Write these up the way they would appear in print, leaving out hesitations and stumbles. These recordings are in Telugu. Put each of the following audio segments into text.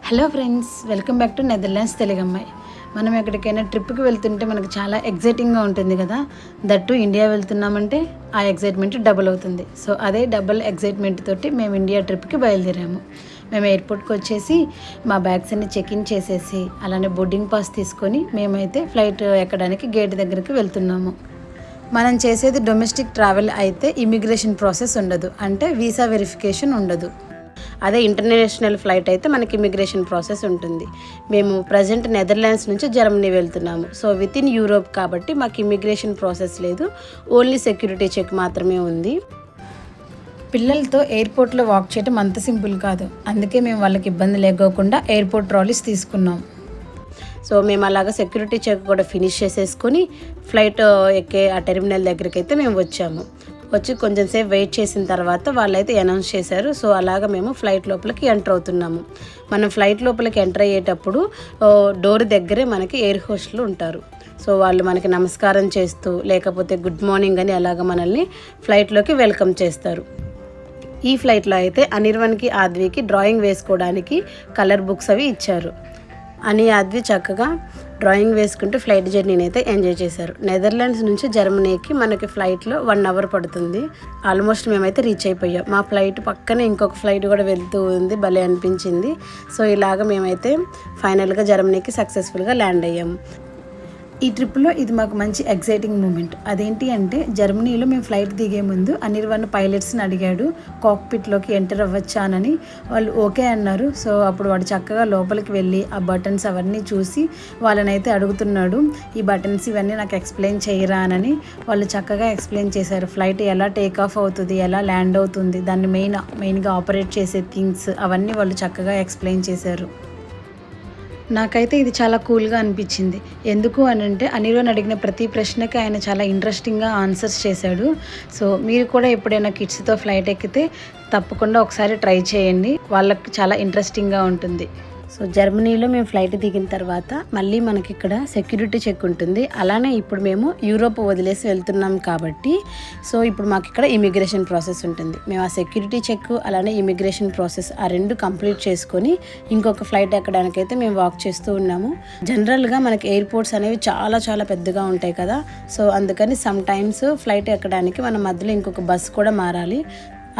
Hello friends, welcome back to Netherlands తెలుగమ్మాయి. మనం ఎక్కడికైనా ట్రిప్కి వెళ్తుంటే మనకు చాలా ఎగ్జైటింగ్గా ఉంటుంది కదా. దట్టు ఇండియా వెళ్తున్నామంటే ఆ ఎగ్జైట్మెంట్ డబుల్ అవుతుంది. సో అదే డబుల్ ఎగ్జైట్మెంట్ తోటి మేము ఇండియా ట్రిప్కి బయలుదేరాము. మేము ఎయిర్పోర్ట్కి వచ్చేసి మా బ్యాగ్స్ అన్ని చెక్-ఇన్ చేసేసి అలానే బోర్డింగ్ పాస్ తీసుకొని మేమైతే ఫ్లైట్ ఎక్కడానికి గేట్ దగ్గరికి వెళ్తున్నాము. మనం చేసేది డొమెస్టిక్ ట్రావెల్ అయితే ఇమిగ్రేషన్ ప్రాసెస్ ఉండదు, అంటే వీసా వెరిఫికేషన్ ఉండదు. అదే ఇంటర్నేషనల్ ఫ్లైట్ అయితే మనకి ఇమిగ్రేషన్ ప్రాసెస్ ఉంటుంది. మేము ప్రజెంట్ నెదర్లాండ్స్ నుంచి జర్మనీ వెళ్తున్నాము. సో విత్ ఇన్ యూరోప్ కాబట్టి మాకు ఇమిగ్రేషన్ ప్రాసెస్ లేదు, ఓన్లీ సెక్యూరిటీ చెక్ మాత్రమే ఉంది. పిల్లలతో ఎయిర్పోర్ట్లో వాక్ చేయడం అంత సింపుల్ కాదు, అందుకే మేము వాళ్ళకి ఇబ్బంది లేకోకుండా ఎయిర్పోర్ట్ ట్రాలీస్ తీసుకున్నాం. సో మేము అలాగా సెక్యూరిటీ చెక్ కూడా ఫినిష్ చేసేసుకొని ఫ్లైట్ ఎక్కే ఆ టెర్మినల్ దగ్గరికి అయితే మేము వచ్చి కొంచెం సేపు వెయిట్ చేసిన తర్వాత వాళ్ళైతే అనౌన్స్ చేశారు. సో అలాగా మేము ఫ్లైట్ లోపలికి ఎంటర్ అవుతున్నాము. మనం ఫ్లైట్ లోపలికి ఎంటర్ అయ్యేటప్పుడు డోర్ దగ్గరే మనకి ఎయిర్ హోస్టర్లు ఉంటారు. సో వాళ్ళు మనకి నమస్కారం చేస్తూ లేకపోతే గుడ్ మార్నింగ్ అని అలాగ మనల్ని ఫ్లైట్లోకి వెల్కమ్ చేస్తారు. ఈ ఫ్లైట్లో అయితే అనిర్వన్కి ఆద్వికి డ్రాయింగ్ వేసుకోవడానికి కలర్ బుక్స్ అవి ఇచ్చారు. అని ఆద్వి చక్కగా డ్రాయింగ్ వేసుకుంటూ ఫ్లైట్ జర్నీని అయితే ఎంజాయ్ చేశారు. నెదర్లాండ్స్ నుంచి జర్మనీకి మనకి ఫ్లైట్లో 1 అవర్ పడుతుంది. ఆల్మోస్ట్ మేమైతే రీచ్ అయిపోయాం. మా ఫ్లైట్ పక్కనే ఇంకొక ఫ్లైట్ కూడా వెళ్తూ ఉంది, భలే అనిపించింది. సో ఇలాగ మేమైతే ఫైనల్గా జర్మనీకి సక్సెస్ఫుల్గా ల్యాండ్ అయ్యాము. ఈ ట్రిప్లో ఇది మాకు మంచి ఎగ్జైటింగ్ మూమెంట్. అదేంటి అంటే జర్మనీలో మేము ఫ్లైట్ దిగే ముందు అనిర్వన్ పైలట్స్ని అడిగాడు కాక్పిట్లోకి ఎంటర్ అవ్వచ్చానని. వాళ్ళు ఓకే అన్నారు. సో అప్పుడు వాడు చక్కగా లోపలికి వెళ్ళి ఆ బటన్స్ అవన్నీ చూసి వాళ్ళనైతే అడుగుతున్నాడు, ఈ బటన్స్ ఇవన్నీ నాకు ఎక్స్ప్లెయిన్ చేయరా అని. వాళ్ళు చక్కగా ఎక్స్ప్లెయిన్ చేశారు. ఫ్లైట్ ఎలా టేక్ ఆఫ్ అవుతుంది, ఎలా ల్యాండ్ అవుతుంది, దాన్ని మెయిన్గా ఆపరేట్ చేసే థింగ్స్ అవన్నీ వాళ్ళు చక్కగా ఎక్స్ప్లెయిన్ చేశారు. నాకైతే ఇది చాలా కూల్గా అనిపించింది. ఎందుకు అని అంటే అనిర్వన్ అడిగిన ప్రతి ప్రశ్నకి ఆయన చాలా ఇంట్రెస్టింగ్గా ఆన్సర్స్ చేశాడు. సో మీరు కూడా ఎప్పుడైనా కిడ్స్తో ఫ్లైట్ ఎక్కితే తప్పకుండా ఒకసారి ట్రై చేయండి, వాళ్ళకి చాలా ఇంట్రెస్టింగ్గా ఉంటుంది. సో జర్మనీలో మేము ఫ్లైట్ దిగిన తర్వాత మళ్ళీ మనకి ఇక్కడ సెక్యూరిటీ చెక్ ఉంటుంది. అలానే ఇప్పుడు మేము యూరోప్ వదిలేసి వెళ్తున్నాం కాబట్టి సో ఇప్పుడు మాకు ఇక్కడ ఇమిగ్రేషన్ ప్రాసెస్ ఉంటుంది. మేము ఆ సెక్యూరిటీ చెక్ అలానే ఇమిగ్రేషన్ ప్రాసెస్ ఆ రెండు కంప్లీట్ చేసుకొని ఇంకొక ఫ్లైట్ ఎక్కడానికైతే మేము వాక్ చేస్తూ ఉన్నాము. జనరల్గా మనకి ఎయిర్పోర్ట్స్ అనేవి చాలా చాలా పెద్దగా ఉంటాయి కదా. సో అందుకని సమ్ టైమ్స్ ఫ్లైట్ ఎక్కడానికి మనం మధ్యలో ఇంకొక బస్ కూడా మారాలి.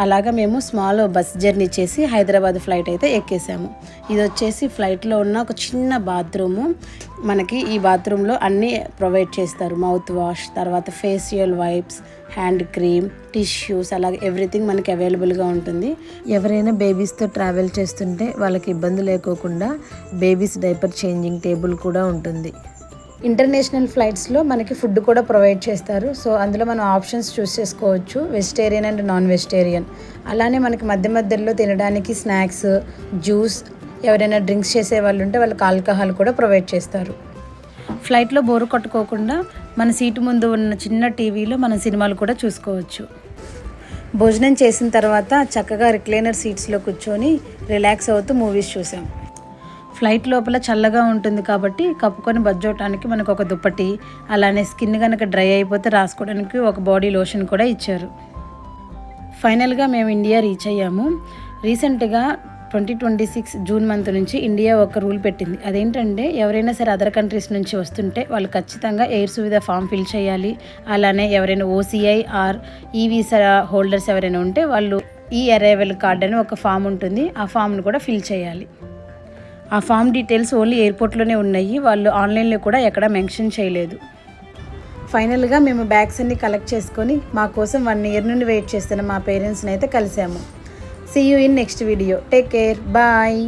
అలాగా మేము స్మాల్ బస్ జర్నీ చేసి హైదరాబాద్ ఫ్లైట్ అయితే ఎక్కేసాము. ఇది వచ్చేసి ఫ్లైట్లో ఉన్న ఒక చిన్న బాత్రూము. మనకి ఈ బాత్రూంలో అన్నీ ప్రొవైడ్ చేస్తారు. మౌత్ వాష్, తర్వాత facial wipes, hand cream, tissues, అలాగే ఎవ్రీథింగ్ మనకి అవైలబుల్గా ఉంటుంది. ఎవరైనా బేబీస్తో ట్రావెల్ చేస్తుంటే వాళ్ళకి ఇబ్బంది లేకోకుండా బేబీస్ డైపర్ చేంజింగ్ టేబుల్ కూడా ఉంటుంది. ఇంటర్నేషనల్ ఫ్లైట్స్లో మనకి ఫుడ్ కూడా ప్రొవైడ్ చేస్తారు. సో అందులో మనం ఆప్షన్స్ చూస్ చేసుకోవచ్చు, వెజిటేరియన్ అండ్ నాన్ వెజిటేరియన్. అలానే మనకి మధ్యలో తినడానికి స్నాక్స్, జ్యూస్, ఎవరైనా డ్రింక్స్ చేసే వాళ్ళు ఉంటే వాళ్ళకి ఆల్కహాల్ కూడా ప్రొవైడ్ చేస్తారు. ఫ్లైట్లో బోరు కొట్టుకోకుండా మన సీటు ముందు ఉన్న చిన్న టీవీలో మన సినిమాలు కూడా చూసుకోవచ్చు. భోజనం చేసిన తర్వాత చక్కగా రిక్లైనర్ సీట్స్లో కూర్చొని రిలాక్స్ అవుతూ మూవీస్ చూసాం. ఫ్లైట్ లోపల చల్లగా ఉంటుంది కాబట్టి కప్పుకొని బజ్జోటానికి మనకు ఒక దుప్పటి, అలానే స్కిన్ కనుక డ్రై అయిపోతే రాసుకోవడానికి ఒక బాడీ లోషన్ కూడా ఇచ్చారు. ఫైనల్గా మేము ఇండియా రీచ్ అయ్యాము. రీసెంట్గా 2026 జూన్ మంత్ నుంచి ఇండియా ఒక రూల్ పెట్టింది. అదేంటంటే ఎవరైనా సరే అదర్ కంట్రీస్ నుంచి వస్తుంటే వాళ్ళు ఖచ్చితంగా ఎయిర్ సువిధా ఫామ్ ఫిల్ చేయాలి. అలానే ఎవరైనా ఓసీఐ ఆర్ ఈ వీసా హోల్డర్స్ ఎవరైనా ఉంటే వాళ్ళు ఈ అరైవల్ కార్డ్ అని ఒక ఫామ్ ఉంటుంది, ఆ ఫామ్ను కూడా ఫిల్ చేయాలి. ఆ ఫామ్ డీటెయిల్స్ ఓన్లీ ఎయిర్పోర్ట్లోనే ఉన్నాయి, వాళ్ళు ఆన్లైన్లో కూడా ఎక్కడా మెన్షన్ చేయలేదు. ఫైనల్గా మేము బ్యాగ్స్ అన్ని కలెక్ట్ చేసుకొని మా కోసం 1 ఇయర్ నుండి వెయిట్ చేస్తున్న మా పేరెంట్స్ని అయితే కలిసాము. See you in next video. Take care, bye.